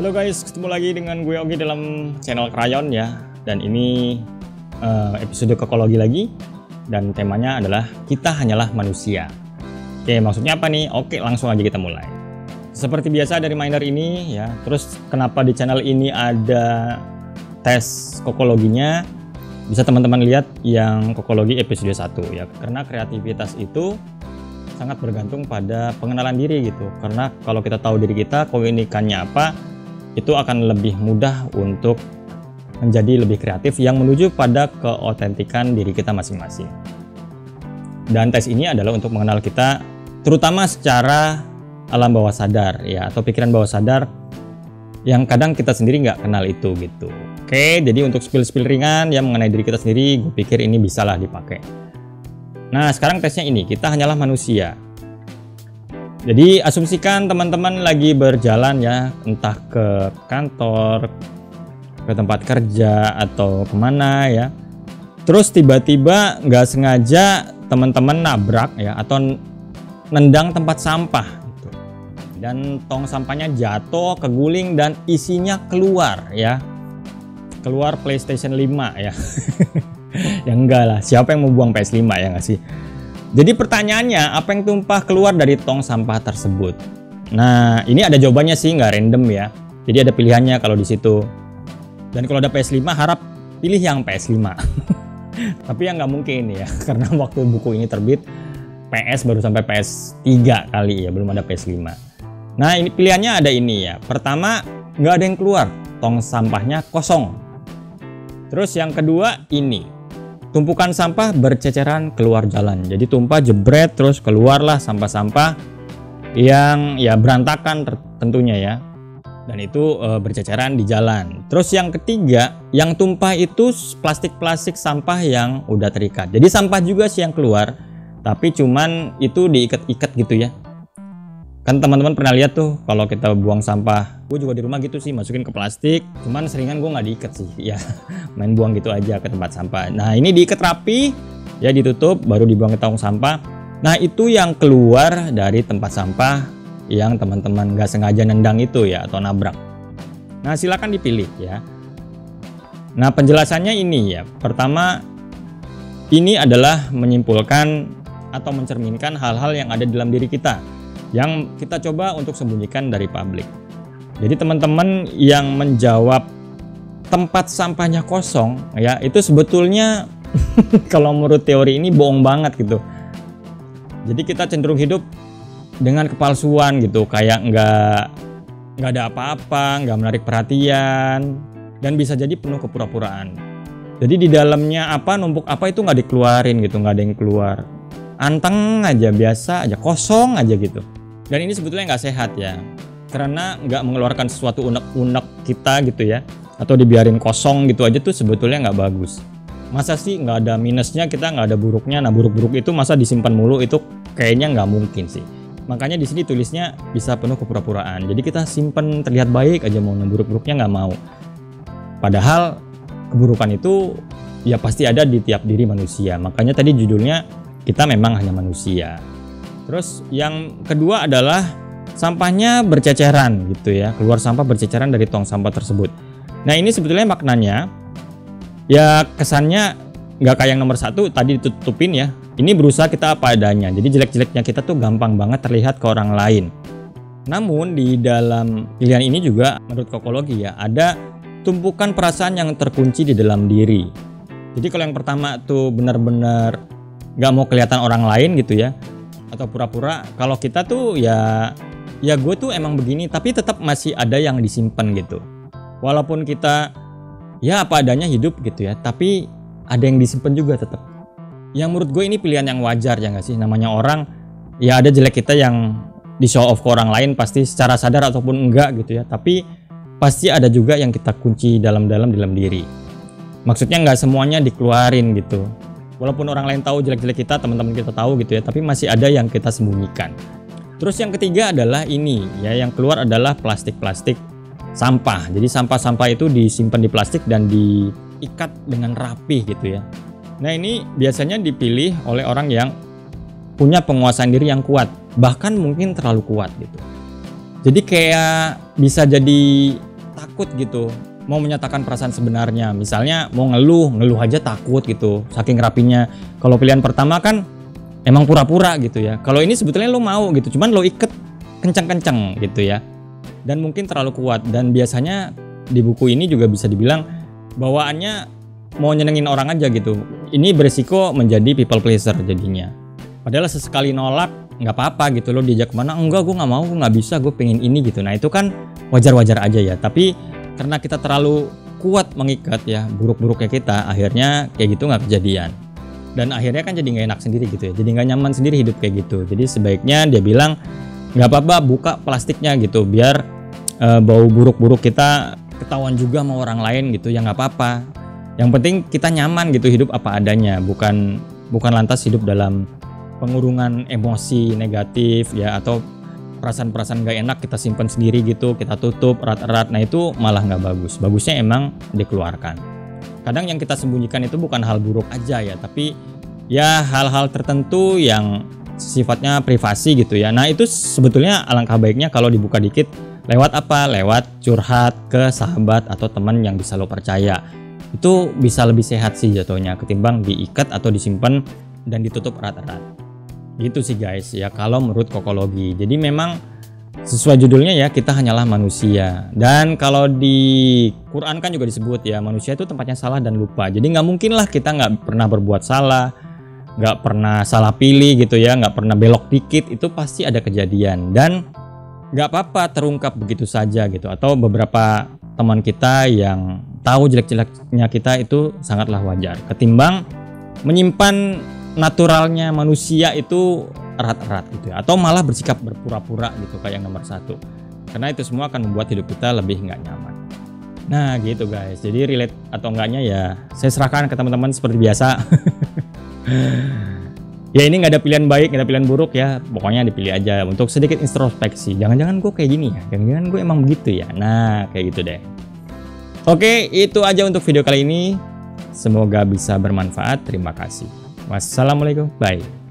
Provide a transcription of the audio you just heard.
Halo guys, ketemu lagi dengan gue Ogi dalam channel Krayon ya. Dan ini episode kokologi lagi. Dan temanya adalah kita hanyalah manusia. Oke, maksudnya apa nih? Oke, langsung aja kita mulai. Seperti biasa dari reminder ini ya. Terus kenapa di channel ini ada tes kokologinya? Bisa teman-teman lihat yang kokologi episode 1 ya. Karena kreativitas itu sangat bergantung pada pengenalan diri gitu. Karena kalau kita tahu diri kita, keunikannya apa, itu akan lebih mudah untuk menjadi lebih kreatif yang menuju pada keotentikan diri kita masing-masing. Dan tes ini adalah untuk mengenal kita terutama secara alam bawah sadar ya, atau pikiran bawah sadar yang kadang kita sendiri nggak kenal itu gitu. Oke, jadi untuk spill-spill ringan yang mengenai diri kita sendiri, gue pikir ini bisalah dipakai. Nah, sekarang tesnya ini, kita hanyalah manusia. Jadi asumsikan teman-teman lagi berjalan ya, entah ke kantor, ke tempat kerja, atau kemana ya. Terus tiba-tiba nggak sengaja teman-teman nabrak ya, atau nendang tempat sampah gitu. Dan tong sampahnya jatuh, keguling, dan isinya keluar ya. Keluar PlayStation 5 ya. Ya enggak lah, siapa yang mau buang PS5 ya nggak sih? Jadi pertanyaannya, apa yang tumpah keluar dari tong sampah tersebut? Nah, ini ada jawabannya sih, nggak random ya. Jadi ada pilihannya kalau di situ. Dan kalau ada PS5, harap pilih yang PS5. Tapi yang nggak mungkin ya, karena waktu buku ini terbit, PS baru sampai PS3 kali ya, belum ada PS5. Nah, ini pilihannya ada ini ya. Pertama, nggak ada yang keluar, tong sampahnya kosong. Terus yang kedua ini. Tumpukan sampah berceceran keluar jalan. Jadi tumpah jebret terus keluarlah sampah-sampah yang ya berantakan tentunya ya. Dan itu berceceran di jalan. Terus yang ketiga, yang tumpah itu plastik-plastik sampah yang udah terikat. Jadi sampah juga sih yang keluar, tapi cuman itu diikat-ikat gitu ya. Kan teman-teman pernah lihat tuh kalau kita buang sampah, gue juga di rumah gitu sih, masukin ke plastik, cuman seringan gue nggak diikat sih ya, main buang gitu aja ke tempat sampah. Nah ini diikat rapi ya, ditutup baru dibuang ke tong sampah. Nah itu yang keluar dari tempat sampah yang teman-teman nggak sengaja nendang itu ya, atau nabrak. Nah silakan dipilih ya. Nah penjelasannya ini ya, pertama ini adalah menyimpulkan atau mencerminkan hal-hal yang ada dalam diri kita yang kita coba untuk sembunyikan dari publik. Jadi teman-teman yang menjawab tempat sampahnya kosong ya, itu sebetulnya kalau menurut teori ini bohong banget gitu. Jadi kita cenderung hidup dengan kepalsuan gitu, kayak nggak ada apa-apa, nggak menarik perhatian, dan bisa jadi penuh kepura-puraan. Jadi di dalamnya apa, numpuk apa itu nggak dikeluarin gitu, nggak ada yang keluar. Anteng aja, biasa aja, kosong aja gitu. Dan ini sebetulnya nggak sehat ya, karena nggak mengeluarkan sesuatu unek-unek kita gitu ya, atau dibiarin kosong gitu aja tuh sebetulnya nggak bagus. Masa sih nggak ada minusnya, kita nggak ada buruknya? Nah buruk-buruk itu masa disimpan mulu, itu kayaknya nggak mungkin sih. Makanya di sini tulisnya bisa penuh kepura-puraan. Jadi kita simpen terlihat baik aja, mau buruk-buruknya nggak mau. Padahal keburukan itu ya pasti ada di tiap diri manusia. Makanya tadi judulnya kita memang hanya manusia. Terus yang kedua adalah sampahnya berceceran gitu ya, keluar sampah berceceran dari tong sampah tersebut. Nah ini sebetulnya maknanya ya kesannya nggak kayak yang nomor 1 tadi ditutupin ya. Ini berusaha kita apa adanya. Jadi jelek-jeleknya kita tuh gampang banget terlihat ke orang lain. Namun di dalam pilihan ini juga menurut kokologi ya, ada tumpukan perasaan yang terkunci di dalam diri. Jadi kalau yang pertama tuh benar-benar nggak mau kelihatan orang lain gitu ya, atau pura-pura kalau kita tuh ya gue tuh emang begini, tapi tetap masih ada yang disimpan gitu. Walaupun kita ya apa adanya hidup gitu ya, tapi ada yang disimpan juga tetap. Yang menurut gue ini pilihan yang wajar ya nggak sih? Namanya orang ya, ada jelek kita yang di show off ke orang lain pasti secara sadar ataupun enggak gitu ya, tapi pasti ada juga yang kita kunci dalam diri. Maksudnya nggak semuanya dikeluarin gitu. Walaupun orang lain tahu jelek-jelek kita, teman-teman kita tahu gitu ya, tapi masih ada yang kita sembunyikan. Terus yang ketiga adalah ini ya, yang keluar adalah plastik-plastik sampah. Jadi sampah-sampah itu disimpan di plastik dan diikat dengan rapi gitu ya. Nah ini biasanya dipilih oleh orang yang punya penguasaan diri yang kuat, bahkan mungkin terlalu kuat gitu. Jadi kayak bisa jadi takut gitu mau menyatakan perasaan sebenarnya. Misalnya mau ngeluh aja takut gitu, saking rapinya. Kalau pilihan pertama kan emang pura-pura gitu ya. Kalau ini sebetulnya lo mau gitu, cuman lo iket kencang-kencang gitu ya. Dan mungkin terlalu kuat. Dan biasanya di buku ini juga bisa dibilang bawaannya mau nyenengin orang aja gitu. Ini beresiko menjadi people pleaser jadinya. Padahal sesekali nolak nggak apa-apa gitu, lo diajak kemana, enggak gue nggak mau, gue nggak bisa, gue pengen ini gitu. Nah itu kan wajar-wajar aja ya. Tapi karena kita terlalu kuat mengikat ya buruk-buruknya kita, akhirnya kayak gitu nggak kejadian. Dan akhirnya kan jadi nggak enak sendiri gitu ya, jadi nggak nyaman sendiri hidup kayak gitu. Jadi sebaiknya dia bilang nggak apa-apa buka plastiknya gitu, biar bau buruk-buruk kita ketahuan juga sama orang lain gitu ya, nggak apa-apa. Yang penting kita nyaman gitu hidup apa adanya, bukan lantas hidup dalam pengurungan emosi negatif ya, atau perasaan-perasaan gak enak kita simpan sendiri gitu, kita tutup erat-erat. Nah itu malah nggak bagus. Bagusnya emang dikeluarkan. Kadang yang kita sembunyikan itu bukan hal buruk aja ya, tapi ya hal-hal tertentu yang sifatnya privasi gitu ya. Nah itu sebetulnya alangkah baiknya kalau dibuka dikit. Lewat apa? Lewat curhat ke sahabat atau teman yang bisa lo percaya. Itu bisa lebih sehat sih jatuhnya ketimbang diikat atau disimpan dan ditutup erat-erat. Gitu sih guys ya kalau menurut kokologi. Jadi memang sesuai judulnya ya, kita hanyalah manusia. Dan kalau di Quran kan juga disebut ya, manusia itu tempatnya salah dan lupa. Jadi nggak mungkin lah kita nggak pernah berbuat salah, nggak pernah salah pilih gitu ya, nggak pernah belok dikit, itu pasti ada kejadian. Dan nggak apa-apa terungkap begitu saja gitu. Atau beberapa teman kita yang tahu jelek-jeleknya kita itu sangatlah wajar ketimbang menyimpan naturalnya manusia itu erat-erat gitu ya, atau malah bersikap berpura-pura gitu kayak yang nomor 1. Karena itu semua akan membuat hidup kita lebih nggak nyaman. Nah gitu guys, jadi relate atau enggaknya ya saya serahkan ke teman-teman seperti biasa. Ya ini nggak ada pilihan baik, nggak ada pilihan buruk ya, pokoknya dipilih aja untuk sedikit introspeksi. Jangan-jangan gue kayak gini ya, jangan-jangan gue emang begitu ya. Nah kayak gitu deh. Oke, itu aja untuk video kali ini. Semoga bisa bermanfaat. Terima kasih. Wassalamualaikum. Bye.